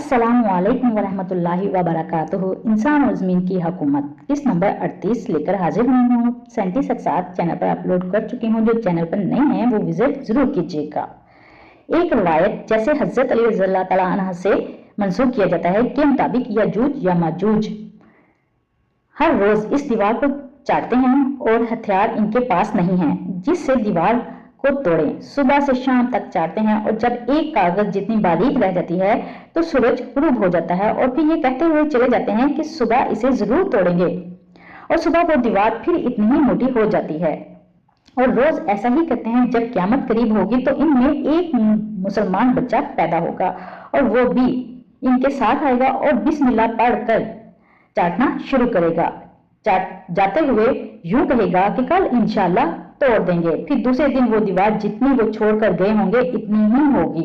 अस्सलामुअलैकुम वरहमतुल्लाहि वबरकातुहू। इंसान और ज़मीन की हुकूमत किस नंबर 38 लेकर हाजिर हुई हूँ। 37 अक़सात चैनल पर अपलोड कर चुकी हूँ। जो चैनल पर नए हैं वो विजिट जरूर कीजिएगा। एक रवायत जैसे हज़रत अली रज़ियल्लाहु तआला अन्हु से मंसूब किया जाता है के मुताबिक याजूज या माजूज हर रोज इस दीवार को चाटते हैं और हथियार इनके पास नहीं है जिससे दीवार को तोड़ें। सुबह से शाम तक चाटते हैं और जब एक कागज जितनी बारीक रह जाती है तो सूरज गुरूब हो जाता है और फिर ये कहते हुए चले जाते हैं कि सुबह इसे जरूर तोड़ेंगे और सुबह वो दीवार फिर इतनी ही मोटी हो जाती है। और रोज ऐसा ही करते हैं। जब क़यामत करीब होगी तो इनमें एक मुसलमान बच्चा पैदा होगा और वो भी इनके साथ आएगा और बिस्मिल्लाह पढ़कर चाटना शुरू करेगा। जाते हुए यूं कहेगा कि कल इंशाल्लाह तोड़ देंगे। फिर दूसरे दिन वो दीवार जितनी वो छोड़कर गए होंगे इतनी ही होगी।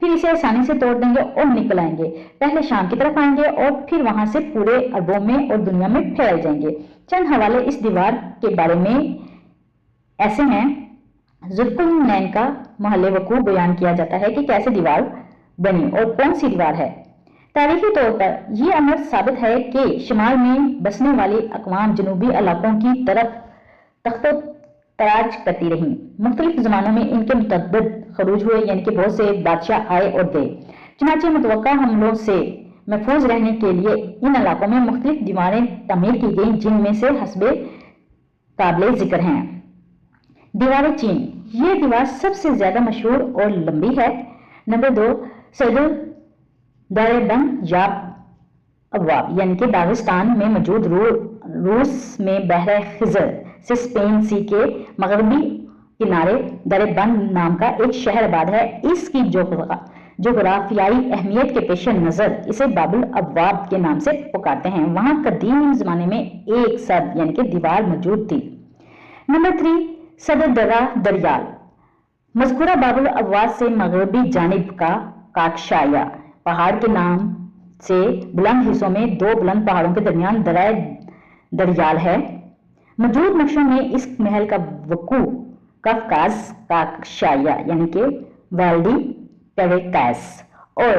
फिर इसे आसानी से तोड़ देंगे और निकल आएंगे। पहले शाम की तरफ आएंगे और फिर वहां से पूरे अरबों में और दुनिया में फैल जाएंगे। चंद हवाले इस दीवार के बारे में ऐसे हैं। ज़ुल्कुरनैन का महल वकूअ बयान किया जाता है कि कैसे दीवार बनी और कौन सी दीवार है। तारीखी तौर पर यह अमर साबित है कि शुमाल में बसने वाली अक़वाम जनूबी इलाकों की तरफ तख्तो तराज करती रही। मुख्तलिफ ज़मानों में इनके मुतअद्दिद खरूज हुए, यानी कि बहुत से बादशाह आए और गए। चुनांचे मुतवक्का हमलों से महफूज रहने के लिए इन इलाकों में मुख्तलिफ दीवारें तमीर की गई जिनमें से हस्बे काबिले जिक्र हैं। दीवार चीन, ये दीवार सबसे ज्यादा मशहूर और लंबी है। नंबर 2 सदुल दारेबंद याब अबवाब, यानी कि दागिस्तान में मौजूद रूस में बहर खिजर से स्पेन सी के मगरबी किनारे दरेबंद नाम का एक शहर आबाद है। इसकी जोग्राफियाई अहमियत के पेश नजर इसे बाबुल अबवाब के नाम से पुकारते हैं। वहां कदीम जमाने में एक सद यानी कि दीवार मौजूद थी। नंबर 3 सदर दर्रा दरियाल, मज़कूरा बाबुल अबवाब से मगरबी जानिब का काकशाया पहाड़ के नाम से बुलंद हिस्सों में दो बुलंद पहाड़ों के दरमियान दर्रा दरियाल है। मौजूद नक्शों में इस महल का वकू कफकाज काकशाया यानी कि वाल्डी टेरेकास और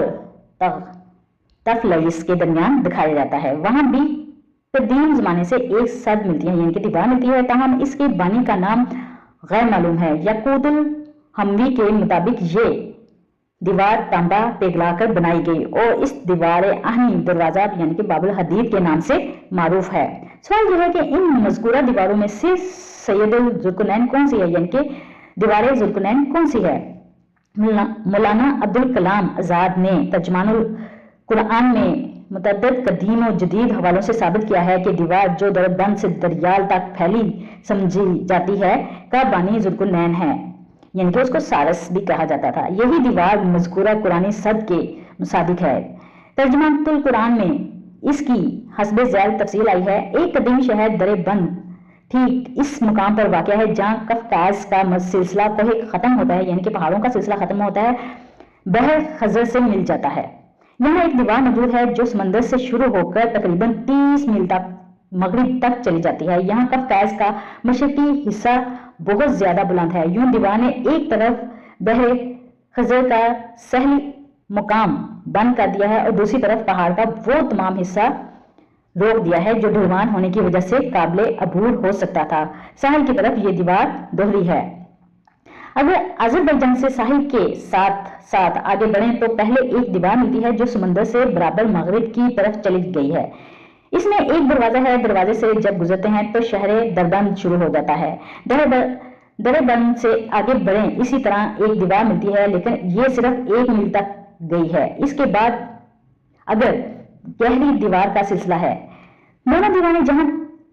तफलइस के दरमियान दिखाया जाता है। वहां भी कदीम जमाने से एक सद मिलती है यानी कि दीवार मिलती है। ताहम इसके बानी का नाम गैर मालूम है। याकूतुल हमवी के मुताबिक ये दीवार तांबा पिघलाकर बनाई गई और इस दीवार आहनी दरवाजा यानी कि बाबुल हदीद के नाम से मारूफ है। सवाल यह है कि इन मज़कूरा दीवारों में से सैयदुल ज़ुल्कुरनैन कौन सी है, यानी कि दीवार ज़ुल्कुरनैन कौन सी है। मौलाना अब्दुल कलाम आज़ाद ने तर्जुमानुल कुरान में मुतअद्दिद कदीम और जदीद हवालों से साबित किया है कि दीवार जो दरबंद से दरियाल तक फैली समझी जाती है का बानी ज़ुल्कुरनैन है, यानी कि उसको सारस भी कहा जाता था। यही दीवार मज़कूरा कुरानी सद के मुसादिक है। तर्जुमानुल कुरान में इसकी हस्बे ज़ैल तफसील आई है। एक कदीम शहर दरेबंद ठीक इस मुकाम पर वाक़या है जहाँ कफकाज का सिलसिला कोहे खत्म होता है, यानी कि पहाड़ों का सिलसिला खत्म होता है, बहर खजर से मिल जाता है। यहाँ एक दीवार मौजूद है जो समंदर से शुरू होकर तकरीबन 30 मील तक मगरिब तक चली जाती है। यहाँ कफकाज का मशरकी हिस्सा बहुत ज्यादा बुलंद है। यूं दीवार ने एक तरफ बहर खजर का सहल मुकाम बंद कर दिया है और दूसरी तरफ पहाड़ का वो तमाम हिस्सा रोक दिया है जो ढलवान होने की वजह से काबिले अबूर हो सकता था। साहिल की तरफ ये दीवार दोहरी है। अगर अज़रबैजान से साहिल के साथ साथ आगे बढ़ें तो पहले एक दीवार मिलती है जो समंदर से बराबर मगरिब की तरफ चली गई है। इसमें एक दरवाजा है। दरवाजे से जब गुजरते हैं तो शहर दरबंद शुरू हो जाता है। दरबंद से आगे बढ़ें इसी तरह एक दीवार मिलती है, लेकिन ये सिर्फ 1 मील तक गई है। इसके बाद अगर गहरी दीवार का सिलसिला है। दोनों दीवारें जहां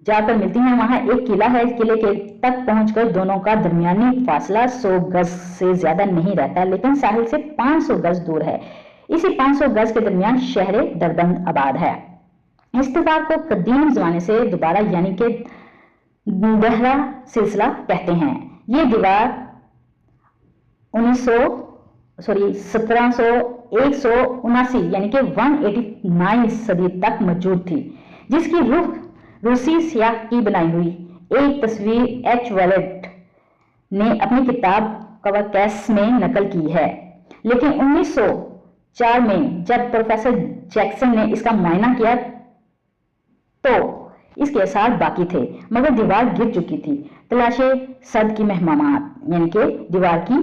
जाकर मिलती हैं वहां एक किला है। किले के तक पहुंचकर दोनों का दरमियानी फासला 100 गज से ज्यादा नहीं रहता, लेकिन साहिल से 500 गज दूर है। इसी 500 गज के दरमियान शहर दरबंद आबाद है। इस दीवार को कदीम जमाने से दोबारा यानी कि गहरा सिलसिला कहते हैं। ये दीवार 1779 यानी कि 189 सदी तक मौजूद थी, जिसकी रुख रूसी सियाह की बनाई हुई एक तस्वीर एच वॉलेट ने अपनी किताब कवाकैस में नकल की है। लेकिन 2004 में जब प्रोफेसर जैक्सन ने इसका मुआयना किया तो इसके आसार बाकी थे, मगर दीवार गिर चुकी थी। तलाशे सद की महमात यानी कि दीवार की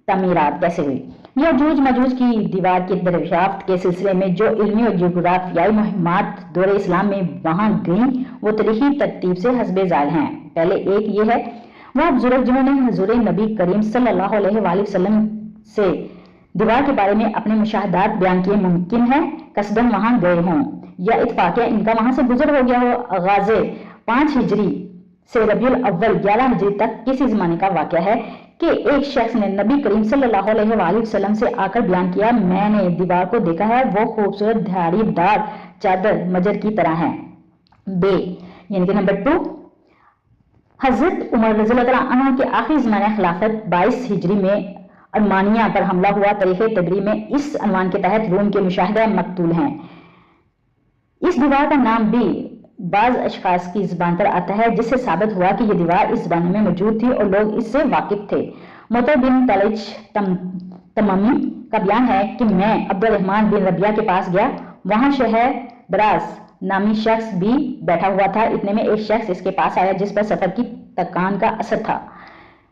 तमीरात कैसे हुई। यजूज मजूज की दीवार की दरियाफ्त के सिलसिले में जो इल्मी और जियोग्राफियाई मुहिम्मात दौरे इस्लाम में वहां गईं वो तारीखी तरतीब से हस्बे ज़ाल हैं। पहले एक ये है वह बुजुर्ग जिन्होंने हुजूर नबी करीम सल्लल्लाहु अलैहि वसल्लम से दीवार के बारे में अपने मुशाहदात बयान किए, मुमकिन है कसदन वहां गए हों या इत्फाकिया इनका वहां से गुजर हो गया हो। गाज़े 5 हिजरी से रबीउल अव्वल 11 हिजरी तक किसी जमाने का वाक़या है कि एक शख्स ने नबी करीम सल्लल्लाहु अलैहि वसल्लम से आकर बयान किया, मैंने दीवार को देखा है, वो खूबसूरत धारीदार चादर मजर की तरह है। बे यानी कि नंबर 2, हजरत उमर रज़ियल्लाहु अन्हु के आखिरी ज़माने खिलाफत 22 हिजरी में अर्मानिया पर हमला हुआ। तारीख़ तबरी में इस अनवान के तहत रूम के मुशाहिदा मकतूल हैं। इस दीवार का नाम भी बाज़ अशखास की ज़बान पर आता है, जिससे साबित हुआ कि यह दीवार इस ज़माने में मौजूद थी और लोग इससे वाकिफ थे। मुतर बिन तलज तमामी का बयान है कि मैं अब्दुर्रहमान बिन रबिया के पास गया, वहां शहर बरास नामी शख्स भी बैठा हुआ था। इतने में एक शख्स इसके पास आया जिस पर सफर की थकान का असर था।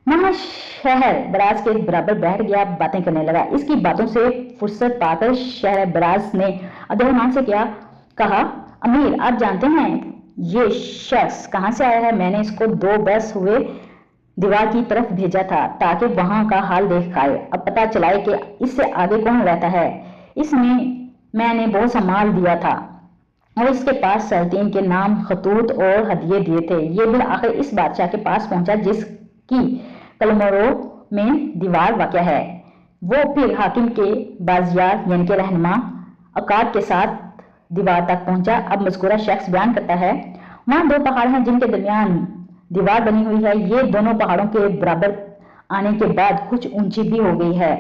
वहां शहर बराज के बराबर बैठ गया, बातें करने लगा। इसकी बातों से फुर्सत पाकर शहर बराज ने अब्दुर्रहमान से कहा, अमीर आप जानते हैं ये शख्स कहाँ से आया है? मैंने इसको 2 बरस हुए दीवार की तरफ भेजा था ताकि वहां का हाल देख आए, अब पता चलाए कि इससे आगे कौन रहता है। इसमें मैंने बहुत सा माल दिया था और इसके पास सल्तीन के नाम खतूत और हदिये दिए थे। ये बिल आखिर इस बादशाह के पास पहुंचा जिसकी कलमरो में दीवार वाक़या है। वो फिर हाकिम के बाजियार यानी कि रहनुमा अकाद के साथ दीवार तक पहुंचा। अब मज़कूरा शख्स बयान करता है, वहां 2 पहाड़ हैं जिनके दरमियान दीवार बनी हुई है। ये दोनों पहाड़ों के बराबर आने के बाद कुछ ऊंची भी हो गई है।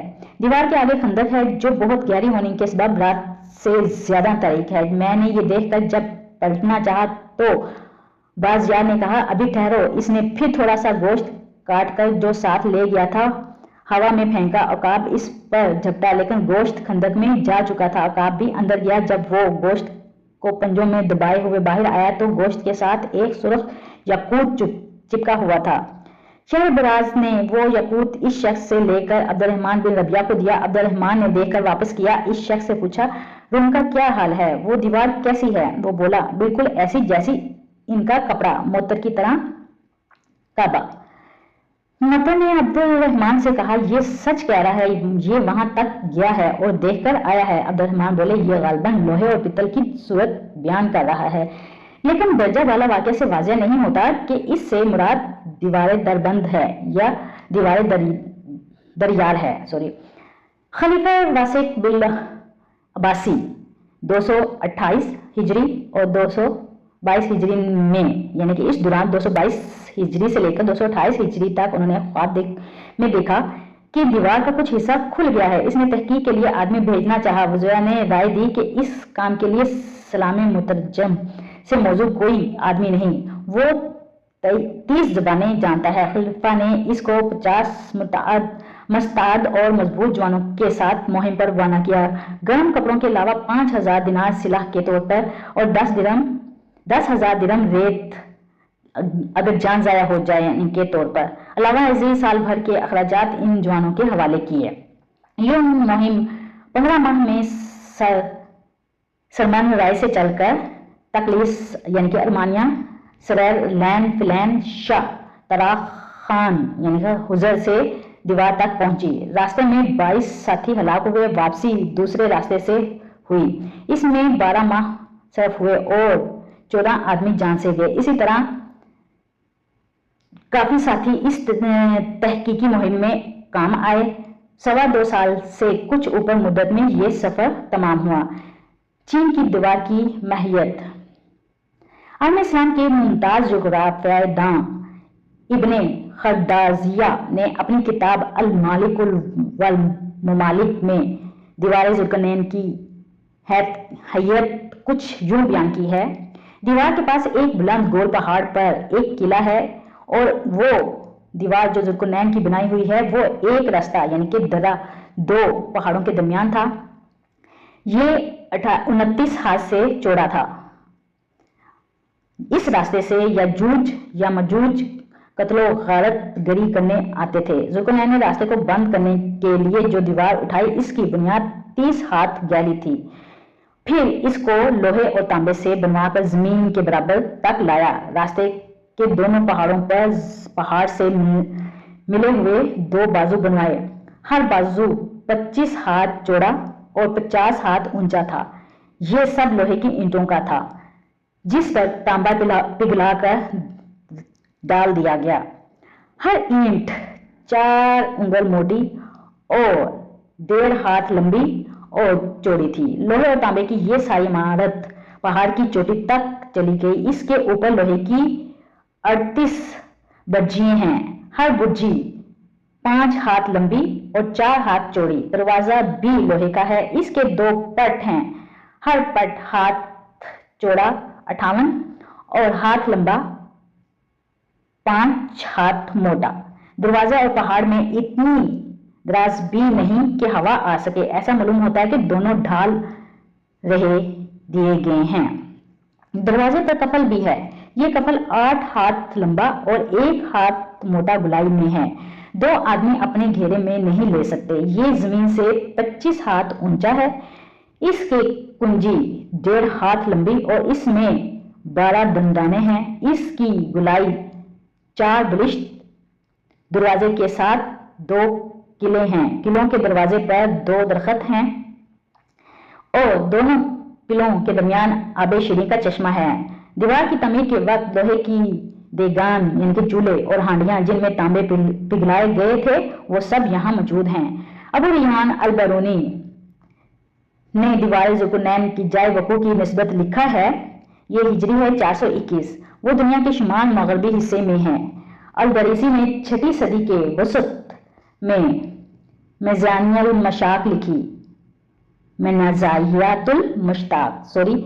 दीवार के आगे खंदक है जो बहुत गहरी होने के सबब रात से ज्यादा तारीक है। मैंने ये देखकर जब पलटना चाहा तो बाजियार ने कहा, अभी ठहरो। इसने फिर थोड़ा सा गोश्त काट कर जो साथ ले गया था हवा में फेंका। अकाब इस पर झपटा लेकिन गोश्त खंदक में जा चुका था। अकाब भी अंदर गया। जब वो गोश्त को पंजों में दबाए हुए बाहर आया तो गोश्त के साथ एक सुर्ख यकूत चिपका हुआ था। शहर बराज ने वो यकूत इस शख्स से लेकर अब्दुर्रहमान बिन रबिया को दिया। अब्दुर्रहमान ने देखकर वापस किया। इस शख्स से पूछा, रूम का क्या हाल है? वो दीवार कैसी है? वो बोला, बिल्कुल ऐसी जैसी इनका कपड़ा, मोतर की तरह काबा। मुतर ने अब्दुर्रहमान से कहा, ये सच कह रहा है, ये वहां तक गया है और देखकर आया है। अब्दुर्रहमान बोले, ये गालबन लोहे और पित्तल की सूरत बयान कर रहा है, लेकिन दर्जा वाला वाक़या से वाज़ेह नहीं होता कि इससे मुराद दीवारें दरबंद है या दीवारें दरियार है। खलीफा वासिक बिल अब्बासी 228 हिजरी और 222 हिजरी में यानी कि इस दौरान 222 हिजरी से लेकर 228 हिजरी तक उन्होंने ख्वाब में देखा कि दीवार का कुछ हिस्सा खुल गया है। इसने तहकीक के लिए आदमी भेजना चाहा। वज़ीरा ने राय दी कि इस काम के लिए सलामे मुतरजम से मौजूद कोई आदमी नहीं, वो 30 ज़बानें जानता है। खलीफा ने इसको 50 मुस्ताद और मजबूत जवानों के साथ मुहिम पर रवाना किया। गर्म कपड़ों के अलावा 5000 दिनार सिलाह के तौर पर और 10,000 दिरहम रेत अगर जान ज़ाया हो जाए इनके तौर पर अलावा अजीज साल भर के अखराजात इन जवानों के हवाले किए। ये मुहिम 15 माह में सलमान राय से चलकर तकलीस यानी कि अर्मानिया, सरेर, लैन, फिलैन, शाह तराख खान यानी कि हुजर से दीवार तक पहुंची। रास्ते में 22 साथी हलाक हुए। वापसी दूसरे रास्ते से हुई। इसमें 12 माह सर्फ हुए और 14 आदमी जान से गए। इसी तरह काफी साथी इस तहकीकी मुहिम में काम आए। 2.25 साल से कुछ ऊपर मुद्दत में यह सफर तमाम हुआ। चीन की दीवार की माहियत। आलम इस्लाम के मुमताज जोग्राफियादां इब्ने खरदाजिया ने अपनी किताब अल मालिकुल वल मुमालिक में दीवार जुल्करनैन की हैयत कुछ यूं बयान की है। दीवार के पास एक बुलंद गोल पहाड़ पर एक किला है और वो दीवार जो जुल्करनैन की बनाई हुई है वो एक रास्ता यानी कि दर्रा 2 पहाड़ों के दरमियान था। ये 29 हाथ से चौड़ा था। इस रास्ते से यजूज या मजूज कत्लो गारत गरी करने आते थे। जुल्करनैन ने रास्ते को बंद करने के लिए जो दीवार उठाई, इसकी बुनियाद 30 हाथ गहरी थी। फिर इसको लोहे और तांबे से बनवाकर जमीन के बराबर तक लाया। रास्ते के दोनों पहाड़ों पर पहाड़ से मिले हुए 2 बाजू बनवाए। हर बाजू 25 हाथ चौड़ा और 50 हाथ ऊंचा था। यह सब लोहे की ईंटों का था, जिस पर तांबा पिघलाकर डाल दिया गया। हर ईंट 4 उंगल मोटी और 1.5 हाथ लंबी और चौड़ी थी। लोहे और तांबे की ये सारी इमारत पहाड़ की चोटी तक चली गई। इसके ऊपर लोहे की 38 बुर्जियां हैं। हर बुर्जी 5 हाथ लंबी और 4 हाथ चौड़ी। दरवाजा भी लोहे का है। इसके 2 पट हैं। हर पट हाथ चौड़ा 58 और हाथ लंबा 5 हाथ मोटा। दरवाजा और पहाड़ में इतनी दराज भी नहीं कि हवा आ सके। ऐसा मालूम होता है कि दोनों ढाल रहे दिए गए हैं। दरवाजे पर कफल भी है। ये कफल 8 हाथ लंबा और 1 हाथ मोटा गुलाई में है। 2 आदमी अपने घेरे में नहीं ले सकते। ये जमीन से 25 हाथ ऊंचा है। इसके कुंजी 1.5 हाथ लंबी और इसमें 12 दंडाने हैं। इसकी गुलाई 4 बलिष्ठ दरवाजे के साथ 2 किले हैं। किलों के दरवाजे पर 2 दरख्त हैं और दोनों किलों के दरमियान आबे शरी का चश्मा है। दीवार की तमीर के वक्त लोहे की देगान यानी कि चूल्हे और हांडियां जिनमें तांबे पिघलाए गए थे, वो सब यहाँ मौजूद हैं। अबू रिहान अल-बरूनी ने दीवार जुल्करनैन की जाए वकू की निस्बत लिखा है। ये हिजरी है 421। वो दुनिया के शुमाल मगरबी हिस्से में है। अल-दरीसी ने 6वीं सदी के वसत में मेज़ानियल मशाक लिखी। मेनाज़ायातुल मुश्ताक, सॉरी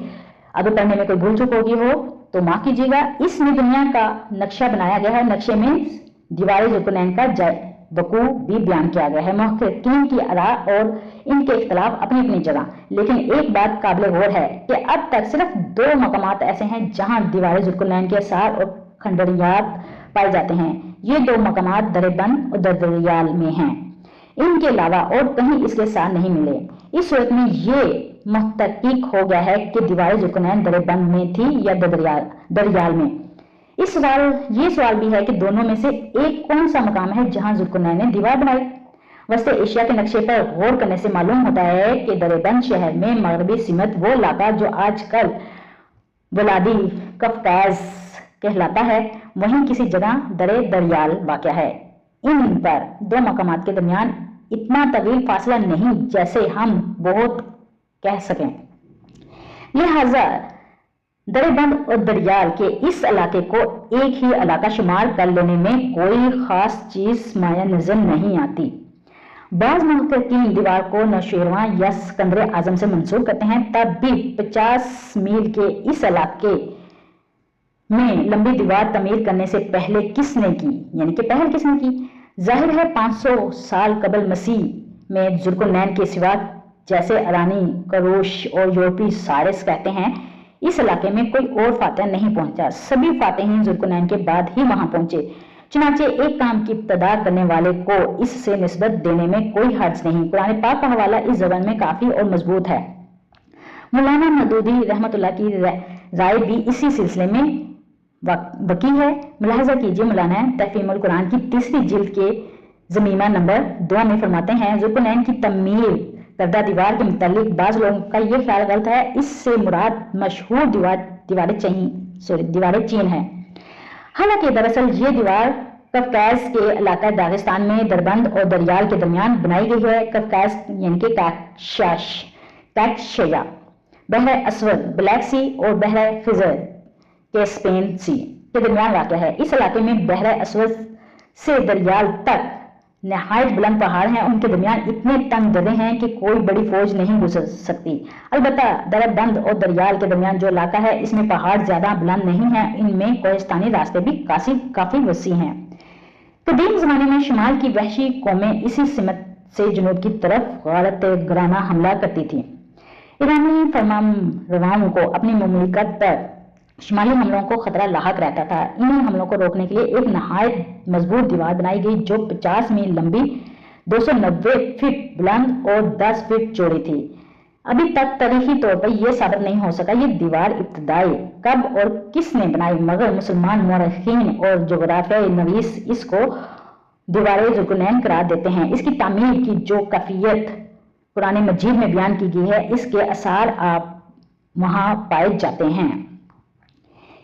अगर पढ़ने में कोई भूल चूक होगी हो तो माफ कीजिएगा। इसमें दुनिया का नक्शा बनाया गया है। नक्शे में दीवार जुल्करनैन का वकू भी बयान किया गया है। मुहक्किकीन की आरा और इनके इख्तलाफ अपनी अपनी जगह, लेकिन एक बात काबिल गौर है कि अब तक सिर्फ 2 मकामात ऐसे हैं जहां दीवार जुल्करनैन के आसार और खंडरियात पाए जाते हैं। ये 2 मकामात दरेबंद और दरियाल में हैं। इनके अलावा और कहीं इसके साथ नहीं मिले। इस सूरत में ये मुहक्किक हो गया है कि दीवार जुल्करनैन दरेबंद में थी या दरियाल में। ये सवाल भी है कि दोनों में से एक कौन सा मकाम है जहां जुल्करनैन ने दीवार बनाई। वस्ते एशिया के नक्शे पर गौर करने से मालूम होता है कि दरेबंद शहर में मगरबी सिमत वो इलाका जो आजकल वलादी कफकाज कहलाता है, वहीं किसी जगह दरे दरियाल वाक़या है। इन पर 2 मकामात के दरमियान इतना तवील फासला नहीं जैसे हम बहुत कह सकें। लिहाजा दरेबंद और दरियाल के इस इलाके को एक ही इलाका शुमार कर लेने में कोई खास चीज माया नजर नहीं आती। बाज मुहक्किकीन दीवार को नौशेरवां या सिकंदर आजम से मंसूब करते हैं। तब भी 50 मील के इस इलाके में लंबी दीवार तमीर करने से पहले किसने की, यानी कि पहल किसने की? जाहिर है 500 साल कबल मसीह में जुल्करनैन के सिवा, जैसे अरानी, करोश और यूरोपी सारिस कहते हैं, इस इलाके में कोई और फातेह नहीं पहुंचा। सभी फातेहीन जुल्करनैन के बाद ही वहां पहुंचे। चुनांचे एक काम की इब्तदा करने वाले को इससे निस्बत देने में कोई हर्ज नहीं। कुरान पाक का हवाला इस जबान में काफी और मजबूत है। मौलाना मदूदी रहमतुल्लाह की राय भी इसी सिलसिले में वकी है। मुलाहजा कीजिए, मौलाना तहफीमुल कुरान की 3री जिल्द के ज़मीमा नंबर 2 में फरमाते हैं, जुल्करनैन की तमीर करदा दीवार के मुतालिक बाज लोगों का यह ख्याल गलत है। इससे मुराद मशहूर दीवारें चीन है। हालांकि दरअसल ये दीवार कफकाज के इलाका दागिस्तान में दरबंद और दरियाल के दरमियान बनाई गई है। कफकाज यानी कि कैक्शिया, बहर असवद, ब्लैक सी और बहर फिजर के स्पेन सी के दरमियान वाक़या है। इस इलाके में बहर असवद से दरियाल तक नहायत बुलंद पहाड़ हैं। उनके दरमियान इतने तंग दर्रे हैं कि कोई बड़ी फौज नहीं गुजर सकती। अलबत्ता दरबंद और दरियाल के दरमियान जो इलाका है, इसमें पहाड़ ज्यादा बुलंद नहीं है। इनमें कोहिस्तानी रास्ते भी काफी वसी हैं। कदीम जमाने में शुमाल की वहशी कौमें इसी सिमत से जुनूब की तरफ गारत गराना हमला करती थी। ईरानी फरमानरवाओं को अपनी मुमलिकत पर शुमाली हमलों को खतरा लाहक रहता था। इन हमलों को रोकने के लिए एक नहायत मजबूत दीवार बनाई गई जो 50 मील लंबी, 290 फीट बुलंद और 10 फीट चौड़ी थी। अभी तक तारीखी तौर पर यह साबित नहीं हो सका ये दीवार इब्तदाई कब और किसने बनाई, मगर मुसलमान मुअर्रिखीन और जोग्राफियाई नवीस इसको दीवार ज़ुल्करनैन करार देते हैं। इसकी तामीर की जो कैफियत कुरान मजीद में बयान की गई है, इसके आसार आप वहां पाए जाते हैं।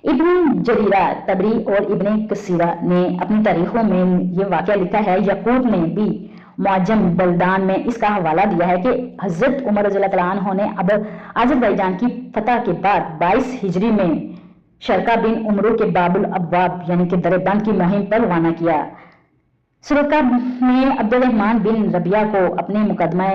इब्न जरीरा तबरी और इब्न कसीरा ने अपनी तारीखों में ये वाक़या लिखा है। यकूब ने भी मुअज्जम बल्दान में इसका हवाला दिया है कि हजरत उमर रज़ियल्लाहु अन्हु ने अब अज़रबैजान की फतह के बाद 22 हिजरी में शरका बिन उमरू के बाबुल अब्वाब यानी कि दरबंद की मुहिम पर रवाना किया। सुरका ने अब्दुर्रहमान बिन रबिया को अपने मुकदमे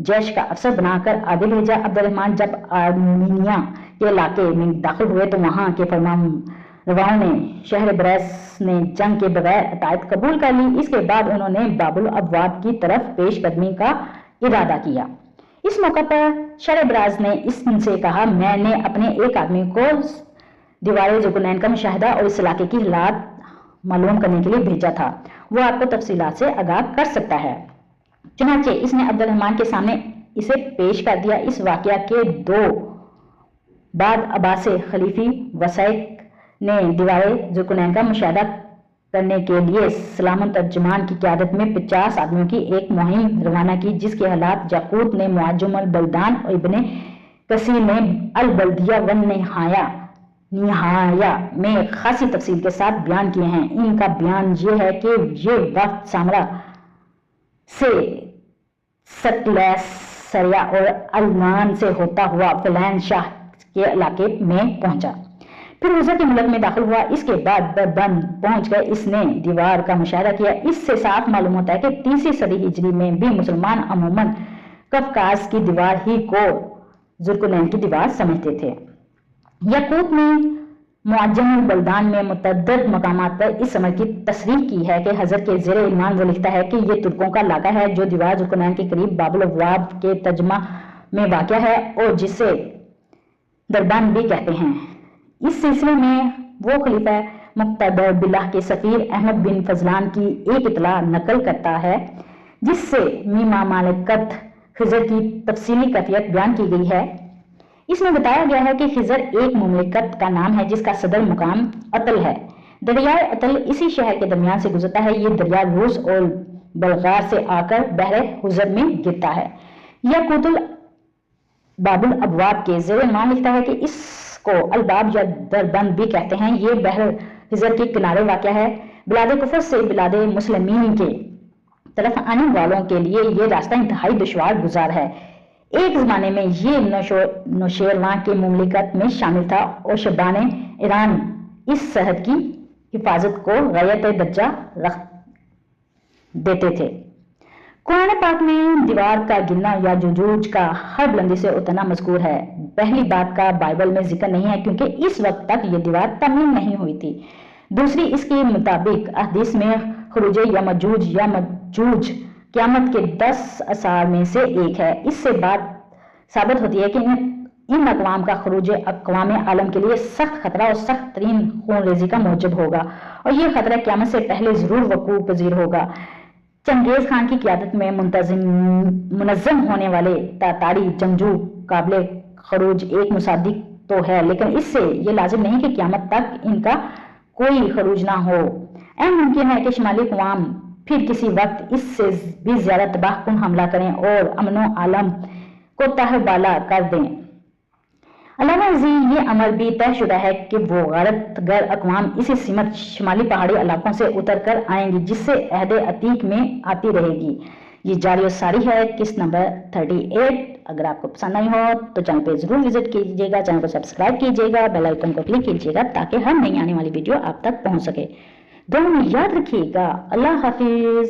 जैश का अफसर बनाकर आगे भेजा। अब्दुर्रहमान जब आर्मीनिया के इलाके में दाखिल हुए तो वहां के फरमानरवाओं ने शहर ब्रेस ने जंग के बगैर अतायत कबूल कर ली। इसके बाद उन्होंने बाबुल अब्वाब की तरफ पेशकदमी का इरादा किया। इस मौका पर शरब्राज ने इससे कहा, मैंने अपने एक आदमी को दीवार ज़ुल्करनैन का मुशाहिदा और इस इलाके की हालात मालूम करने के लिए भेजा था, वो आपको तफसीलात से आगाह कर सकता है। चुनांचे इसने अब्दुर्रहमान के सामने इसे पेश कर दिया। इस वाकया के 2 बाद अब्बासी खलीफी वसैक ने दीवार ज़ुल्करनैन का मुशाहिदा करने के लिए सलामन तर्जुमान की क़यादत में 50 आदमियों की एक मुहिम रवाना की, जिसके हालात याकूत ने मुअज्जम अल बल्दान और इब्ने कसीर ने अल बल्दिया वन निहाया में खासी तफसील के साथ बयान किए हैं। इनका बयान ये है कि ये वक्त सामरा से सतलैसरिया और अलमान से होता हुआ फलैन शाह के इलाके में पहुंचा, फिर हुज़र के मुल्क में दाखिल हुआ। इसके बाद दरबंद पहुंच गए। इसने दीवार का मुशाहिदा किया। इससे साफ मालूम होता है कि 3वीं सदी हिजरी में भी मुसलमान अमूमन कफकास की दीवार ही को ज़ुल्करनैन की दीवार समझते थे। याकूत ने मुअज्जम बल्दान में मुतअद्दिद मकामात पर इस अमर की तस्रीह की है कि हजरत के ज़ेरे इन्वान वो लिखता है कि ये तुर्कों का इलाका है जो दीवार ज़ुल्करनैन के करीब बाबुल अब्वाब के तर्जमा में वाक़या है और जिसे दरबंद भी कहते हैं। इस सिलसिले में वो खलीफा मुक़्तदा बिल्लाह के सफ़ीर अहमद बिन फजलान की एक इतला नकल करता है, जिससे मीमा मालिकत खिज़र की तफसीली कैफियत बयान की गई है। इसमें बताया गया है कि खिज़र एक मुमलिकत का नाम है जिसका सदर मुकाम अतल है। दरियाए अतल इसी शहर के दरमियान से गुजरता है। ये दरिया रूस और बल्गार से आकर बहरे हुज़र में गिरता है। याकूतुल बाबुल अब्वाब के ज़ेरे नाम लिखता है कि इसको अलबाब या दरबंद भी कहते हैं। ये बहर हिजर के किनारे वाक़या है। बिलादे कुफर से बिलादे मुस्लिमीन के तरफ आने वालों के लिए ये रास्ता इंतहाई दुश्वार गुजार है। एक ज़माने में ये नौशेरवां के मुमलिकत में शामिल था और शबाने ईरान इस सरहद की हिफाजत को गायत दर्जा रख देते थे। कुरान पाक में दीवार का गिरना या जुजूज का हर बुलंदी से उतरना मज़कूर है। पहली बात का बाइबल में जिक्र नहीं है क्योंकि इस वक्त तक ये दीवार तमीम नहीं हुई थी। दूसरी, इसके मुताबिक हदीस में खुरूज या मजूज क़यामत के 10 असार में से एक है। इससे बात साबित होती है कि इन अक़वाम का खुरूज अक़वाम आलम के लिए सख्त खतरा और सख्त तरीन खून रेजी का मौजब होगा और ये खतरा क़यामत से पहले ज़रूर वक़ूअ पज़ीर होगा। चंगेज़ खान की क़यादत में मुनज़्ज़म होने वाले तातारी जंगजू काबिल खरूज एक मुसादिक तो है, लेकिन इससे ये लाजिम नहीं कि क़यामत तक इनका कोई खरूज ना हो। अहम मुमकिन है कि शुमाली अक़वाम फिर किसी वक्त इससे भी ज़्यादा तबाहकुन हमला करें और अमनो आलम को तहबाला कर दें। अलावा ये अमर भी तयशुदा है कि वो गैरतगर अक़वाम इसी सिमत शुमाली पहाड़ी इलाकों से उतर कर आएंगी, जिससे अहद अतीक में आती रहेगी। ये जारी और सारी है किस्त नंबर 38। अगर आपको पसंद आई हो तो चैनल पे ज़रूर विजिट कीजिएगा, चैनल को सब्सक्राइब कीजिएगा, बेल आइकन को क्लिक कीजिएगा ताकि हर नई आने वाली वीडियो आप तक पहुंच सके। दुआ में याद रखिएगा। अल्लाह हाफिज़।